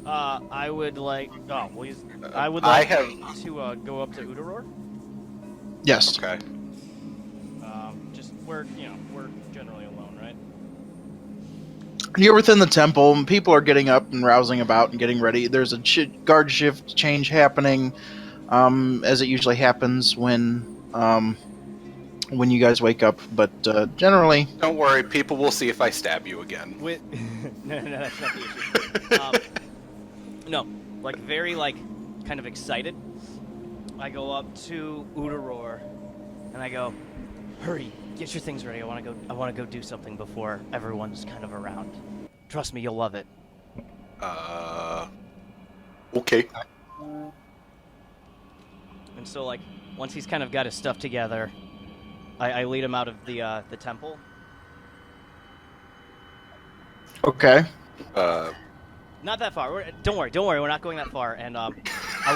I would like. Oh, well, I would I like have. to go up to Udoroar. Yes. Okay. Just we're generally alone, right? You're within the temple, and people are getting up and rousing about and getting ready. There's a guard shift change happening, as it usually happens when you guys wake up. But generally, Don't worry, people will see if I stab you again. With no, that's not the issue. No, like very kind of excited. I go up to Udoroar, and I go, "Hurry, get your things ready. I want to go do something before everyone's kind of around. Trust me, you'll love it." Okay. And so, once he's kind of got his stuff together, I lead him out of the temple. okay. Not that far. Don't worry. We're not going that far. And I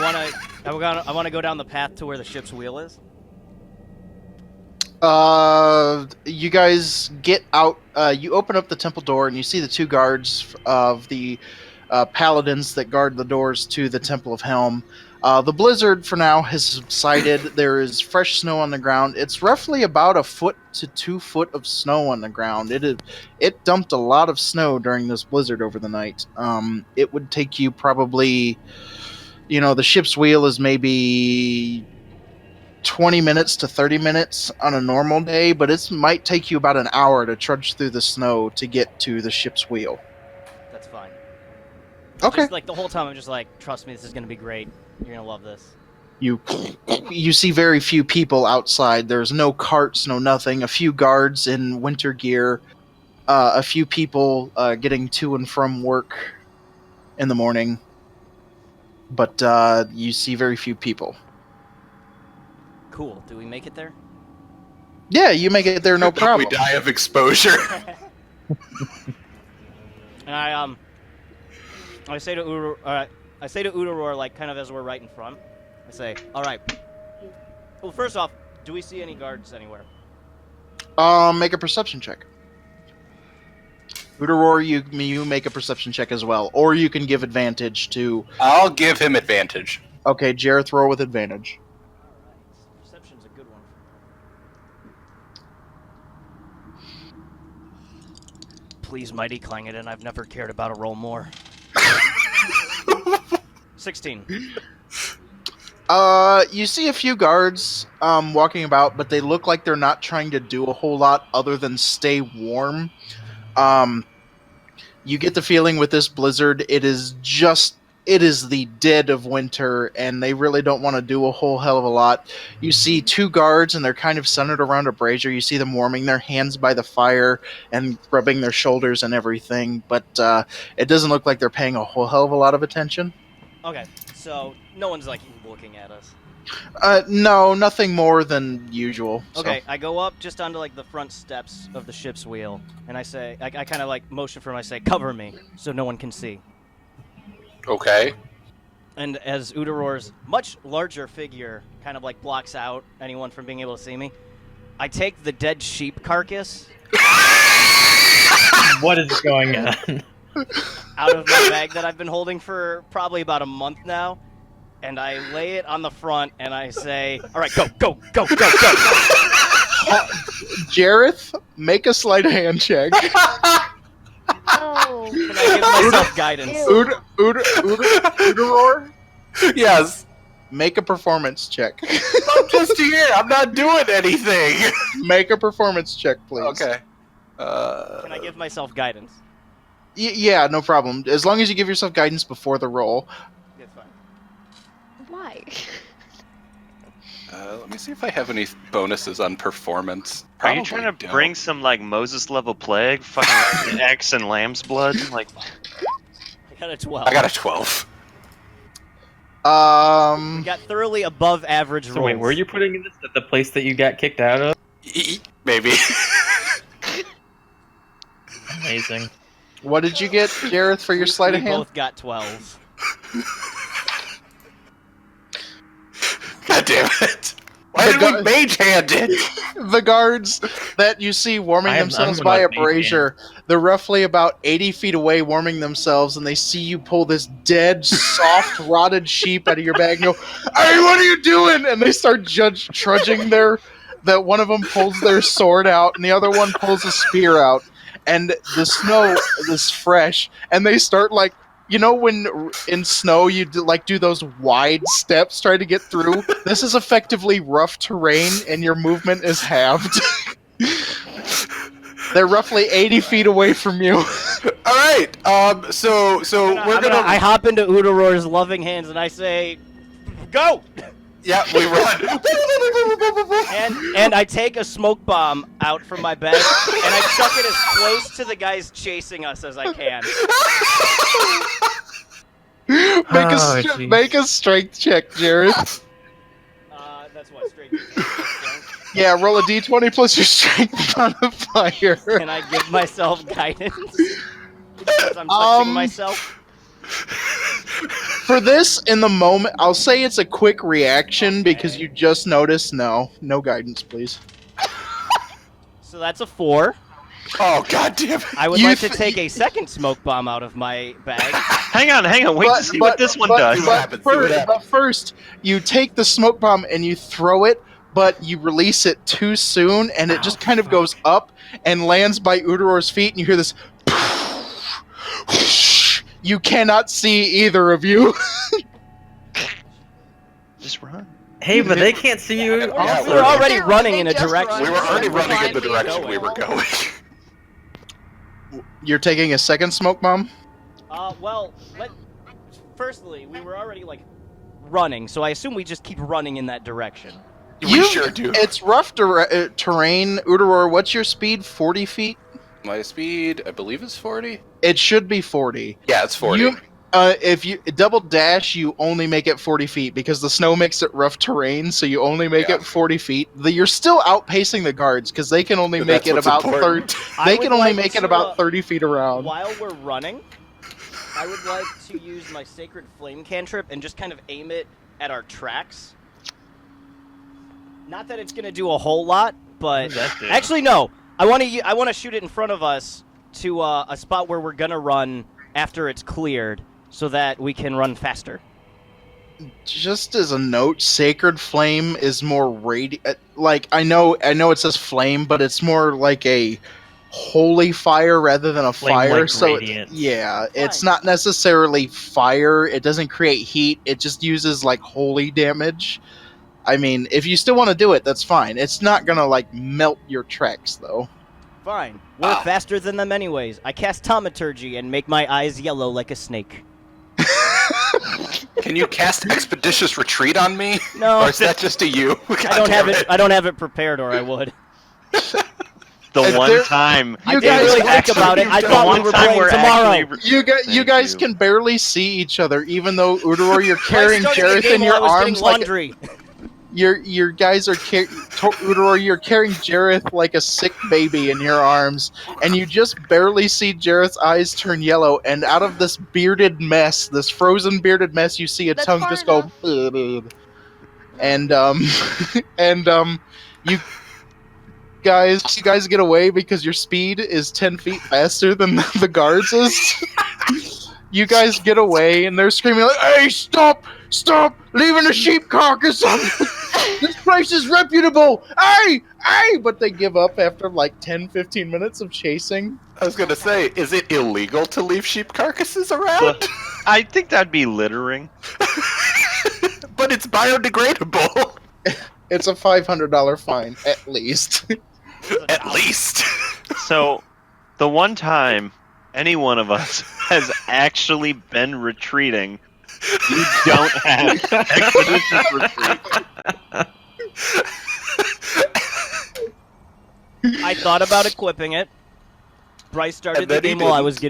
want to go down the path to where the ship's wheel is. You guys get out. You open up the temple door, and you see the two guards of the paladins that guard the doors to the Temple of Helm. The blizzard for now has subsided. There is fresh snow on the ground. It's roughly about 1 foot to 2 foot of snow on the ground. It dumped a lot of snow during this blizzard over the night. It would take you probably, the ship's wheel is maybe 20 minutes to 30 minutes on a normal day, but it might take you about an hour to trudge through the snow to get to the ship's wheel. That's fine. Okay. Just, the whole time I'm just trust me, this is gonna be great. You're gonna love this. You see very few people outside. There's no carts, no nothing. A few guards in winter gear. A few people getting to and from work in the morning. But you see very few people. Cool. Do we make it there? Yeah, you make it there, no problem. We die of exposure. And I say to Udoroar, kind of as we're right in front. I say, "All right. Well, first off, do we see any guards anywhere?" Make a perception check. Udoroar, you make a perception check as well, or you can give advantage to. I'll give him advantage. Okay, Jareth, roll with advantage. Alright, perception's a good one. Please, mighty Clangeddon, I've never cared about a roll more. 16. You see a few guards walking about, but they look like they're not trying to do a whole lot other than stay warm. You get the feeling with this blizzard, it is the dead of winter, and they really don't want to do a whole hell of a lot. You see two guards, and they're kind of centered around a brazier. You see them warming their hands by the fire and rubbing their shoulders and everything, but it doesn't look like they're paying a whole hell of a lot of attention. Okay, so no one's looking at us. No, nothing more than usual. Okay, So. I go up just onto the front steps of the ship's wheel, and I say, I kind of motion for him. I say, "Cover me, so no one can see." Okay. And as Udoroar's much larger figure kind of blocks out anyone from being able to see me, I take the dead sheep carcass What is going on? out of my bag that I've been holding for probably about a month now, and I lay it on the front, and I say, "All right, go, go, go, go, go." Jareth, make a sleight of hand check. Oh. Can I give myself guidance? Udoroar, Yes. make a performance check. I'm just here. I'm not doing anything. Make a performance check, please. Okay. Can I give myself guidance? Yeah, no problem. As long as you give yourself guidance before the roll. That's fine. Why? Let me see if I have any bonuses on performance. Are you trying to bring some Moses level plague, fucking X and lamb's blood? I got a 12. I got a 12. We got thoroughly above average rolls. So wait, were you putting this at the place that you got kicked out of? Maybe. Amazing. What did you get, Jareth, for your sleight of We hand? both got 12. God damn it. Why did we mage hand it? The guards that you see warming I'm themselves not by a mage hand. brazier, they're roughly about 80 feet away warming themselves, and they see you pull this dead, soft, rotted sheep out of your bag and go, "Hey, what are you doing?" And they start trudging that one of them pulls their sword out and the other one pulls a spear out, and the snow is fresh, and they start like, you know, when in snow you do those wide steps trying to get through? This is effectively rough terrain, and your movement is halved. They're roughly 80 feet away from you. All right. So we're gonna. I hop into Udoroar's loving hands and I say, "Go!" Yeah, we run. And I take a smoke bomb out from my bag and I chuck it as close to the guys chasing us as I can. Make a strength check, Jareth. That's what straight. Yeah, roll a d20 plus your strength modifier. Can I give myself guidance? Because I'm touching myself. For this, in the moment, I'll say it's a quick reaction because you just noticed. No guidance, please. So that's a 4. Oh, god damn it. I would like to take a second smoke bomb out of my bag. Hang on. Wait to see what this one does. But first, you take the smoke bomb and you throw it, but you release it too soon, and it just kind of goes up and lands by Udoroar's feet, and you hear this. You cannot see either of you. Just run. Hey, but they can't see you. Yeah, We're already running in a Just direction. We were already running in the Blindly direction we were going. You're taking a second smoke bomb? Well, firstly, we were already, running, so I assume we just keep running in that direction. We sure do. It's rough terrain. Udoroar, what's your speed? 40 feet? My speed, I believe, is 40. It should be 40. Yeah, it's 40. If you double dash, you only make it 40 feet because the snow makes it rough terrain, so you only make it 40 feet. You're still outpacing the guards because they can only make it about 30. They can only make it about 30 feet around. While we're running, I would like to use my Sacred Flame cantrip and just kind of aim it at our tracks. Not that it's going to do a whole lot, but actually no. I want to shoot it in front of us to a spot where we're going to run after it's cleared so that we can run faster. Just as a note, Sacred Flame is more I know it says flame, but it's more like a holy fire rather than a fire. So it's not necessarily fire. It doesn't create heat. It just uses holy damage. I mean, if you still want to do it, that's fine. It's not gonna melt your tracks though. Fine. We're faster than them anyways. I cast Thaumaturgy and make my eyes yellow like a snake. Can you cast Expeditious Retreat on me? No. Or is that just a you? I don't have it prepared, or I would. The one time I didn't really think about it. I thought we were playing tomorrow. You guys can barely see each other, even though Udoroar, you're carrying Jareth in your arms laundry. Your guys are Udoroar, you're carrying Jareth like a sick baby in your arms, and you just barely see Jareth's eyes turn yellow, and out of this bearded mess, this frozen bearded mess, you see a tongue just go, and you guys get away because your speed is 10 feet faster than the guards is. You guys get away, and they're screaming "Hey, stop! Leaving a sheep carcass on this place is reputable! Hey! But they give up after 10-15 minutes of chasing. I was gonna say, is it illegal to leave sheep carcasses around? I think that'd be littering. But it's biodegradable. It's a $500 fine, at least. At least. So, the one time any one of us has actually been retreating, you don't have expeditious retreat. I thought about equipping it. Bryce started the game while I was getting